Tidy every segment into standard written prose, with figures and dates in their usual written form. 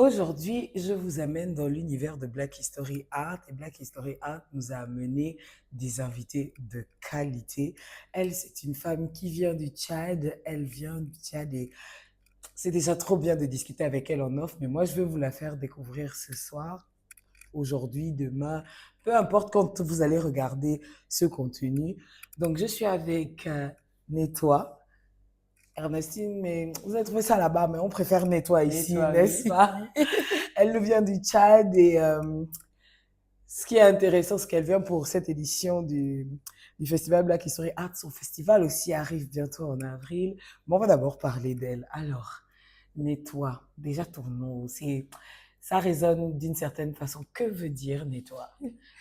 Aujourd'hui, je vous amène dans l'univers de Black History Art et Black History Art nous a amené des invités de qualité. Elle, c'est une femme qui vient du Tchad. Elle vient du Tchad et c'est déjà trop bien de discuter avec elle en off, mais moi, je vais vous la faire découvrir ce soir, aujourd'hui, demain, peu importe quand vous allez regarder ce contenu. Donc, je suis avec Nettoie. Ernestine, mais vous avez trouvé ça là-bas, mais on préfère Nettoie Et ici, toi, oui. n'est-ce pas? Elle nous vient du Tchad et ce qui est intéressant, c'est qu'elle vient pour cette édition du Festival Black History Art. Son festival aussi arrive bientôt en avril. Mais on va d'abord parler d'elle. Alors, Nettoie, déjà ton nom, ça résonne d'une certaine façon. Que veut dire Nettoie?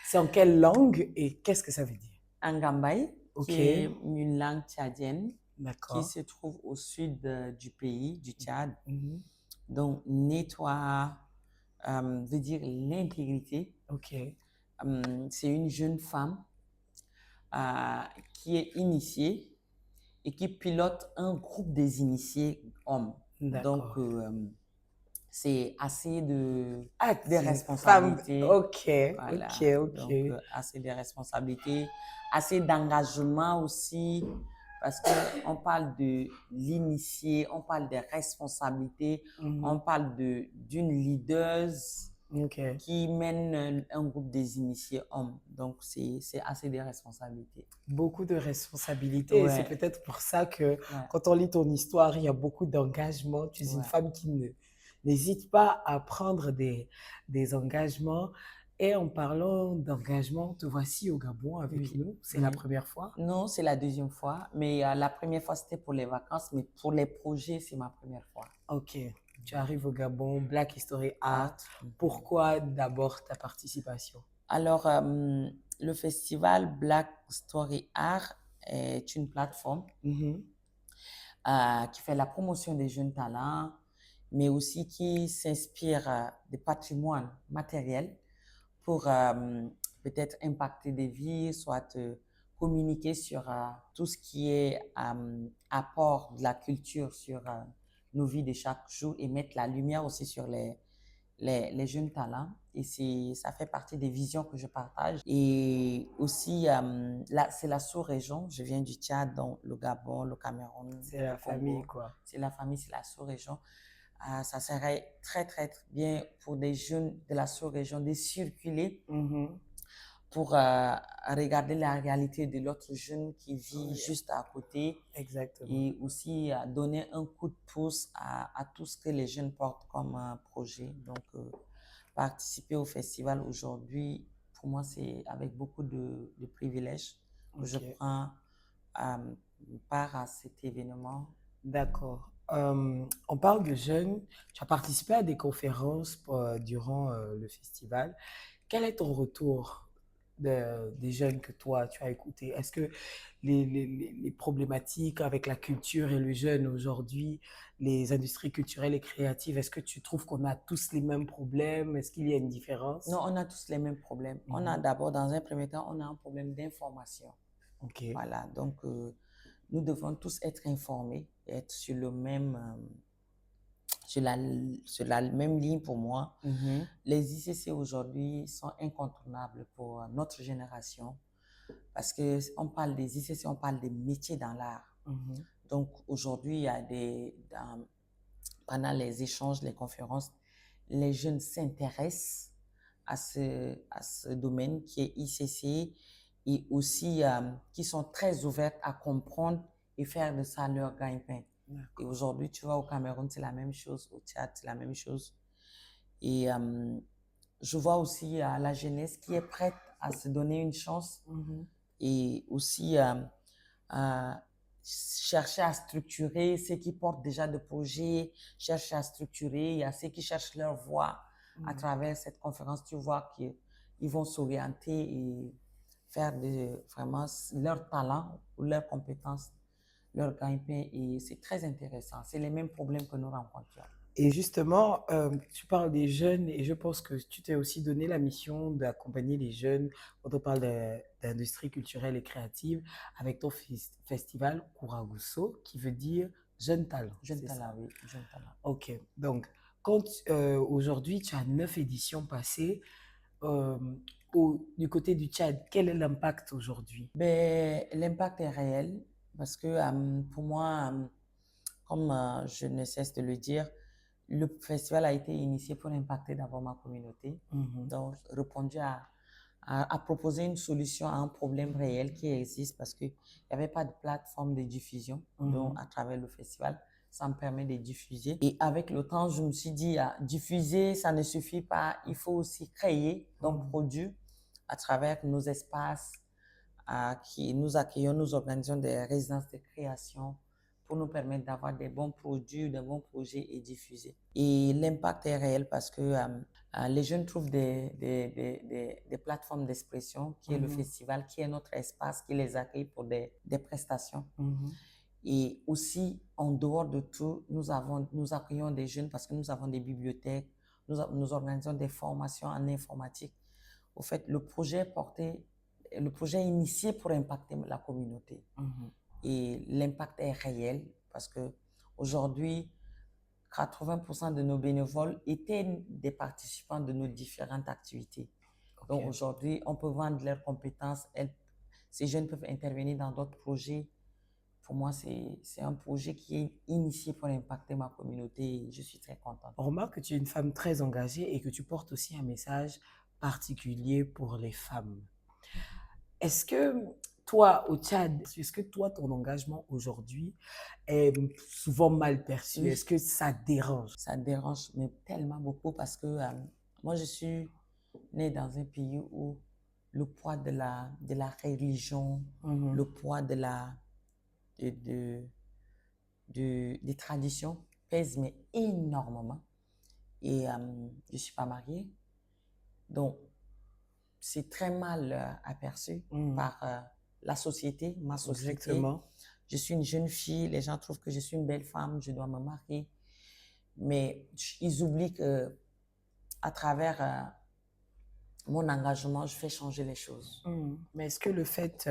C'est en quelle langue et qu'est-ce que ça veut dire? Ngambay, qui Ok, est une langue tchadienne qui d'accord. se trouve au sud du pays, du Tchad. Mhm. Donc, nettoie veut dire l'intégrité. Ok, C'est une jeune femme euh, qui est initiée et qui pilote un groupe des initiés hommes. Donc, d'accord. c'est assez Ah, de c'est une femme. responsabilités. Ok, ok, Voilà, ok. donc assez de responsabilités, assez d'engagement aussi, parce qu'on parle de l'initié, on parle des responsabilités, on Mhm. parle d'une leader Ok. qui mène un groupe des initiés hommes. Donc, c'est assez de responsabilités. Beaucoup de responsabilités et c'est Ouais, peut-être pour ça que ouais, quand on lit ton histoire, il y a beaucoup d'engagement. Tu es une ouais. femme qui n'hésite pas à prendre des engagements. Et en parlant d'engagement, te voici au Gabon avec Oui, nous. C'est la oui. première fois. Non, c'est la deuxième fois, mais la première fois, c'était pour les vacances, mais pour les projets, c'est ma première fois. Ok, tu arrives au Gabon, Black History Art. Art. Pourquoi d'abord ta participation? Alors, le festival Black Story Art est une plateforme Mhm. qui fait la promotion des jeunes talents, mais aussi qui s'inspire des patrimoines matériels pour peut-être impacter des vies, soit communiquer sur tout ce qui est apport de la culture sur nos vies de chaque jour et mettre la lumière aussi sur les jeunes talents. Et ça fait partie des visions que je partage. Et aussi, là, c'est la sous-région. Je viens du Tchad, donc le Gabon, le Cameroun, C'est le la famille, Congo. quoi. C'est la famille, c'est la sous-région. Ça serait très, très, très bien pour des jeunes de la sous-région de circuler Mhm. pour regarder la réalité de l'autre jeune qui vit Oui, juste à côté exactement. et aussi donner un coup de pouce à tout ce que les jeunes portent comme projet. Donc, participer au festival aujourd'hui, pour moi, c'est avec beaucoup de privilèges que je Ok. prends euh, part à cet événement. D'accord. On parle de jeunes. Tu as participé à des conférences durant le festival. Quel est ton retour des jeunes que toi, tu as écoutés? Est-ce que les problématiques avec la culture et le jeune aujourd'hui, les industries culturelles et créatives, est-ce que tu trouves qu'on a tous les mêmes problèmes? Est-ce qu'il y a une Non, différence? on a tous les mêmes problèmes. On a Mhm. d'abord, dans un premier temps, on a un problème d'information. Ok, Voilà, donc nous devons tous être informés, être sur la même ligne pour moi. mhm. Les ICC aujourd'hui sont incontournables pour notre génération parce que on parle des ICC, on parle des métiers dans l'art. Mhm. Donc aujourd'hui, il y a pendant les échanges, les conférences, les jeunes s'intéressent à ce domaine qui est ICC et aussi qui sont très ouvertes à comprendre et faire de ça leur gagne-pain. Et D'accord. aujourd'hui, tu vois, au Cameroun, c'est la même chose, au Tchad, c'est la même chose. Et je vois aussi la jeunesse qui est prête à se donner une chance Mhm. et aussi chercher à structurer ceux qui portent déjà des projets, chercher à structurer. Il y a ceux qui cherchent leur voie à Mhm. travers cette conférence. Tu vois qu'ils vont s'orienter et faire vraiment leur talent ou leurs compétences, leur gagne-pain. Et c'est très intéressant. C'est les mêmes problèmes que nous rencontrons. Et justement, tu parles des jeunes et je pense que tu t'es aussi donné la mission d'accompagner les jeunes quand on parle d'industrie culturelle et créative avec ton festival Kouragusso qui veut dire jeune talent, Jeune c'est talent, ça? oui, jeune talent. Ok, donc quand aujourd'hui tu as 9 éditions passées, euh, du côté du Tchad, quel est l'impact aujourd'hui? Ben, l'impact est réel parce que pour moi, comme je ne cesse de le dire, le festival a été initié pour impacter d'abord ma communauté, Mhm, donc répondu à proposer une solution à un problème réel qui existe parce qu'il n'y avait pas de plateforme de diffusion. Donc, mhm, à travers le festival, ça me permet de diffuser. Et avec le temps, je me suis dit, diffuser, ça ne suffit pas. Il faut aussi créer, donc mhm. produire à travers nos espaces qui nous accueillons, nous organisons des résidences de création pour nous permettre d'avoir des bons produits, des bons projets et diffuser. Et l'impact est réel parce que les jeunes trouvent des plateformes d'expression, qui est le Mhm, festival, qui est notre espace, qui les accueille pour des prestations. mhm, Et aussi, en dehors de tout, nous accueillons des jeunes parce que nous avons des bibliothèques, nous organisons des formations en informatique. Au fait, le projet est initié pour impacter la communauté. mhm. Et l'impact est réel parce que aujourd'hui, 80% de nos bénévoles étaient des participants de nos différentes activités. Ok. Donc aujourd'hui, on peut vendre leurs compétences. Ces jeunes peuvent intervenir dans d'autres projets. Pour moi, c'est un projet qui est initié pour impacter ma communauté et je suis très contente. On remarque que tu es une femme très engagée et que tu portes aussi un message particulier pour les femmes. Est-ce que toi, au Tchad, est-ce que toi, ton engagement aujourd'hui est souvent mal perçu? Est-ce Oui, que ça dérange? ça dérange, mais tellement beaucoup parce que moi, je suis née dans un pays où le poids de la religion, Mhm, le poids de, de, des traditions pèse mais énormément. Et je ne suis pas mariée, donc c'est très mal aperçu mhm. par la société, ma société. Exactement. Je suis une jeune fille, les gens trouvent que je suis une belle femme, je dois me marier, mais ils oublient que à travers mon engagement, je fais changer les choses. Mhm. Mais est-ce que le fait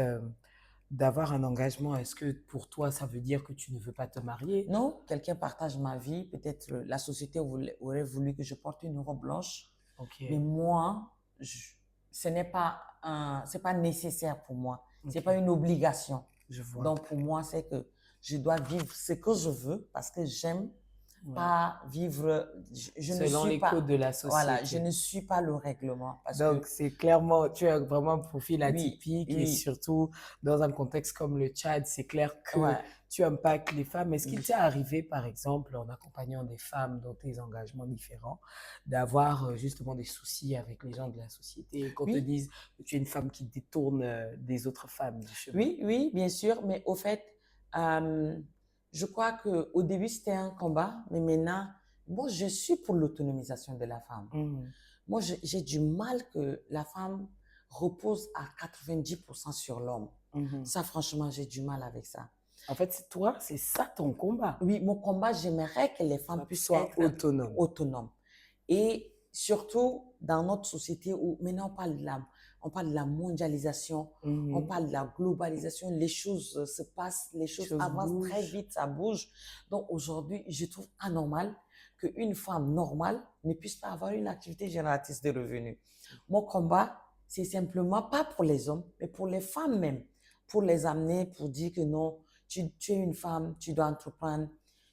d'avoir un engagement, est-ce que pour toi, ça veut dire que tu ne veux pas te marier? Non, quelqu'un partage ma vie, peut-être la société aurait voulu que je porte une robe blanche, Ok, mais moi, c'est pas nécessaire pour moi, c'est ok, pas une obligation. je vois. Donc pour moi, c'est que je dois vivre ce que je veux parce que j'aime Ouais. pas vivre, je ne Selon suis les codes pas, de la voilà, je société. ne suis pas le règlement parce Donc, que c'est clairement, tu as vraiment un profil oui, atypique et oui, surtout dans un contexte comme le Tchad, c'est clair que ouais, tu impactes les femmes. Est-ce qu'il oui, t'est arrivé, par exemple, en accompagnant des femmes dans tes engagements différents, d'avoir justement des soucis avec les gens de la société et qu'on te oui, dise que tu es une femme qui détourne des autres femmes du chemin? oui, oui, bien sûr, mais au fait, euh, je crois que au début c'était un combat, mais maintenant, moi je suis pour l'autonomisation de la femme. Mhm, Moi, j'ai du mal que la femme repose à 90% sur l'homme. mhm. Ça, franchement, j'ai du mal avec ça. En fait, toi, c'est ça ton combat, Oui, mon combat, j'aimerais que les femmes soit, puissent soit être autonome. autonomes. Et surtout, dans notre société où maintenant on parle de la mondialisation, on Mhm. parle de la globalisation, les choses se passent, les Les choses choses avancent très bougent. vite, ça bouge. Donc aujourd'hui, je trouve anormal qu'une femme normale ne puisse pas avoir une activité génératrice de revenus. Mon combat, c'est simplement pas pour les hommes, mais pour les femmes même, pour les amener, pour dire que non, tu es une femme, tu dois entreprendre.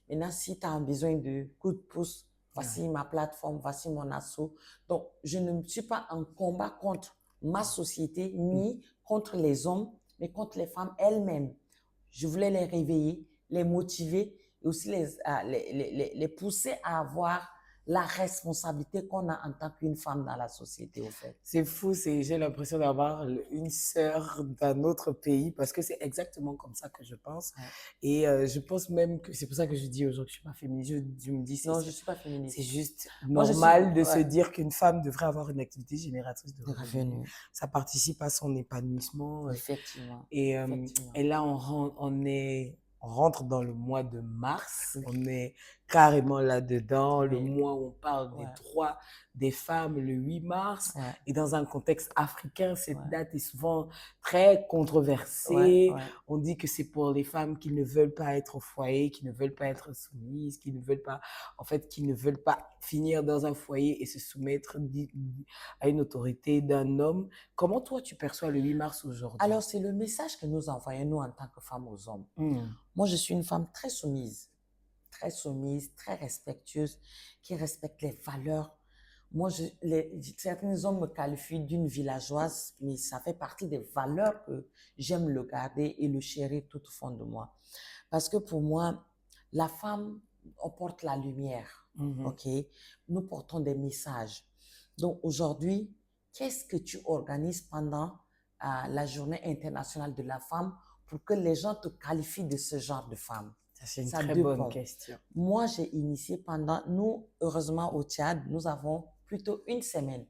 Maintenant, si tu as besoin de coup de pouce, Ouais. voici ma plateforme, voici mon assaut. Donc, je ne suis pas en combat contre ma société, ni contre les hommes, mais contre les femmes elles-mêmes. Je voulais les réveiller, les motiver et aussi les pousser à avoir la responsabilité qu'on a en tant qu'une femme dans la société, au fait. C'est fou, j'ai l'impression d'avoir une sœur d'un autre pays parce que c'est exactement comme ça que je pense. Ouais. Et je pense même que c'est pour ça que je dis aux gens que je suis pas féministe. Je me dis Non, je ne suis pas c'est féministe. juste Moi, je suis normal de se ouais, dire qu'une femme devrait avoir une activité génératrice de de revenus. revenus. Ça participe à son épanouissement. Effectivement. Et, Effectivement. et là, on rentre dans le mois de mars. Oui. On est carrément là-dedans, le Oui, mois où on parle des ouais, droits des femmes, le 8 mars. ouais, Et dans un contexte africain, cette ouais, date est souvent très ouais, controversée. ouais. On dit que c'est pour les femmes qui ne veulent pas être au foyer, qui ne veulent pas être soumises, qui ne veulent pas, en fait, qui ne veulent pas finir dans un foyer et se soumettre à une autorité d'un homme. Comment toi, tu perçois le 8 mars aujourd'hui? Alors, c'est le message que nous envoyons, nous, en tant que femmes aux hommes. Hmm. Moi, je suis une femme très soumise, très respectueuse, qui respecte les valeurs. Moi, certains hommes me qualifient d'une villageoise, mais ça fait partie des valeurs que j'aime le garder et le chérir tout au fond de moi. Parce que pour moi, la femme, on porte la lumière, Mhm. ok? Nous portons des messages. Donc aujourd'hui, qu'est-ce que tu organises pendant la journée internationale de la femme pour que les gens te qualifient de ce genre de femme? Ça, c'est une Ça a très deux bonne pommes. question. Moi, j'ai initié nous, heureusement au Tchad, nous avons plutôt une semaine.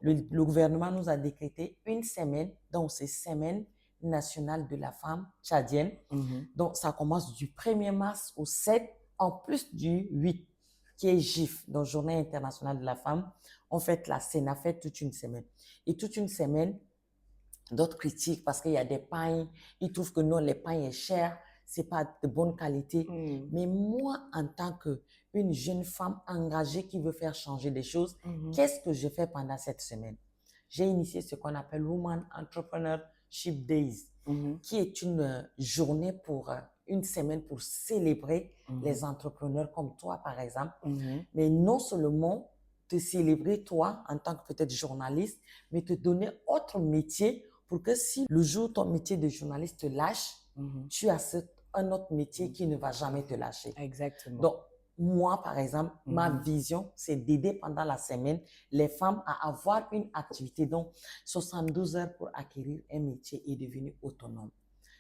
Le gouvernement nous a décrété une semaine, donc c'est Semaine nationale de la femme tchadienne. Mhm. Donc, ça commence du 1er mars au 7, en plus du 8, qui est GIF, donc Journée internationale de la femme. On fête la Sénat, fête toute une semaine. Et toute une semaine, d'autres critiquent parce qu'il y a des pains, ils trouvent que non, les pains est cher, c'est pas de bonne qualité. Mhm. Mais moi, en tant qu'une jeune femme engagée qui veut faire changer des choses, Mhm. qu'est-ce que je fais pendant cette semaine? J'ai initié ce qu'on appelle Women Entrepreneurship Days, Mhm. qui est une journée une semaine pour célébrer Mhm. les entrepreneurs comme toi, par exemple. Mhm. Mais non seulement te célébrer toi en tant que peut-être journaliste, mais te donner autre métier pour que si le jour ton métier de journaliste te lâche, Mhm. tu as un autre métier qui ne va jamais te lâcher. Exactement. Donc, moi, par exemple, ma Mhm. vision, c'est d'aider pendant la semaine les femmes à avoir une activité. Donc, 72 heures pour acquérir un métier et devenir autonome.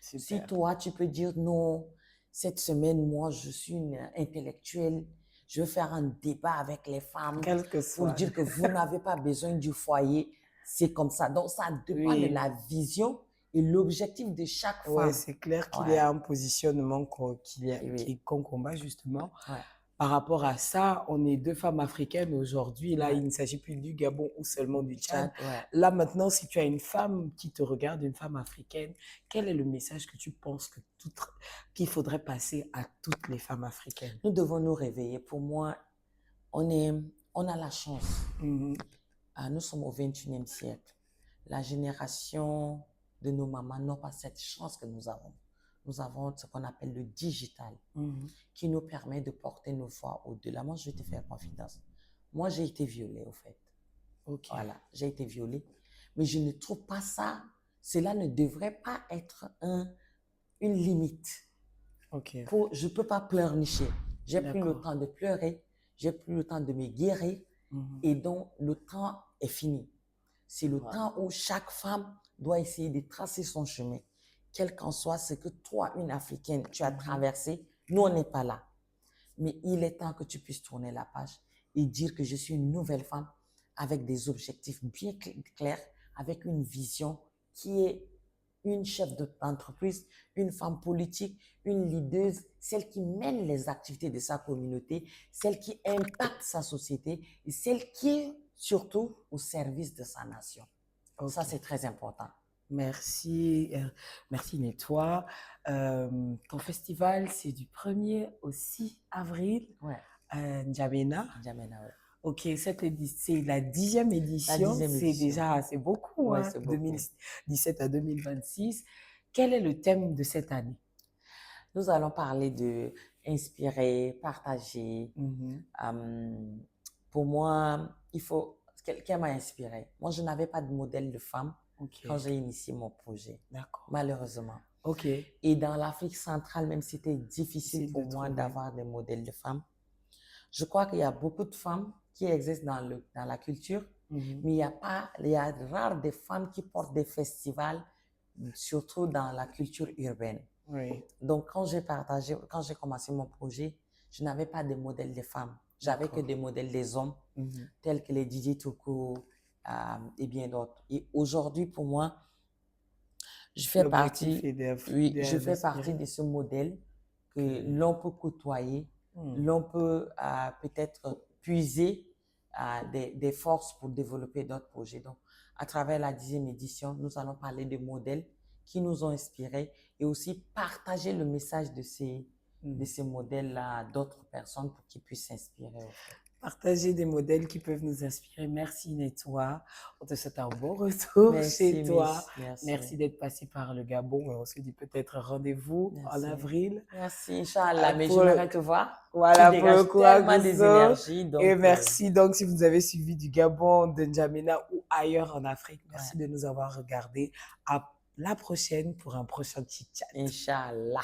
Si Super. toi, tu peux dire non, cette semaine, moi, je suis une intellectuelle, je veux faire un débat avec les femmes Quel que pour soit. dire que vous n'avez pas besoin du foyer, c'est comme ça. Donc, ça dépend de Oui. la vision et l'objectif de chaque Ouais, femme. c'est clair qu'il y Ouais, a un positionnement oui, qu'on combat justement. ouais, Par rapport à ça, on est deux femmes africaines aujourd'hui. Là, ouais. il ne s'agit plus du Gabon ou seulement du Du Tchad. Tchad, ouais. Là, maintenant, si tu as une femme qui te regarde, une femme africaine, quel est le message que tu penses qu'il faudrait passer à toutes les femmes africaines? Nous devons nous réveiller. Pour moi, on est, on a la chance. Mhm. Nous sommes au 21e siècle. La génération de nos mamans n'a pas cette chance que nous avons. Nous avons ce qu'on appelle le digital, Mhm. qui nous permet de porter nos voix au-delà. Moi, je vais te faire confidence. Moi, j'ai été violée, au fait. Ok. Voilà, j'ai été violée. Mais je ne trouve pas ça, cela ne devrait pas être une limite. Ok. Je ne peux pas pleurnicher. J'ai pris le D'accord. temps de pleurer, j'ai pris le temps de me guérir, Mhm. et donc le temps est fini. C'est le Voilà. temps où chaque femme doit essayer de tracer son chemin, quel qu'en soit ce que toi, une Africaine, tu as traversé. Nous, on n'est pas là. Mais il est temps que tu puisses tourner la page et dire que je suis une nouvelle femme avec des objectifs bien clairs, avec une vision qui est une chef d'entreprise, une femme politique, une leader, celle qui mène les activités de sa communauté, celle qui impacte sa société et celle qui est surtout au service de sa nation. Ok. Ça, c'est très important. Merci, merci Nettoie. Ton festival, c'est du 1er au 6 avril Ouais, à N'Djamena. N'Djamena, ouais. Ok, c'est la 10e La édition. 10e C'est édition. déjà, c'est beaucoup, Ouais, hein, c'est beaucoup. 2017 à 2026. Quel est le thème de cette année? Nous allons parler de inspirer, partager. Mhm. Pour moi, quelqu'un m'a inspiré. Moi, je n'avais pas de modèle de femme Ok, quand j'ai initié mon projet, d'accord. malheureusement. Ok, Et dans l'Afrique centrale, même si c'était difficile difficile pour de moi trouver. d'avoir des modèles de femmes, je crois qu'il y a beaucoup de femmes qui existent dans la culture, Mhm. mais il y a rare des femmes qui portent des festivals, surtout dans la culture urbaine. Oui, Donc, quand j'ai commencé mon projet, je n'avais pas de modèle de femmes. J'avais que d'accord. des modèles des hommes, Mhm. tels que les Didier Toukou et bien d'autres. Et aujourd'hui, pour moi, je fais L'objectif partie, est oui, je fais partie d'inspirer. de ce modèle Ok. que l'on peut côtoyer l'on peut peut-être puiser des forces pour développer d'autres projets. Donc, à travers la 10e édition, nous allons parler de modèles qui nous ont inspirés et aussi partager le message de ces modèles-là à d'autres personnes pour qu'ils puissent s'inspirer. Partager des modèles qui peuvent nous inspirer. Merci, Nettoie. On te souhaite un bon retour chez toi. Merci d'être passé par le Gabon. On se dit peut-être rendez-vous en avril. Merci, Inch'Allah. Mais j'aimerais te voir. Voilà, pour le tellement des énergies. Donc, et merci donc si vous nous avez suivi du Gabon, de N'Djamena ou ailleurs en Afrique. Merci de nous avoir regardés. À la prochaine pour un prochain chit-chat. Inch'Allah.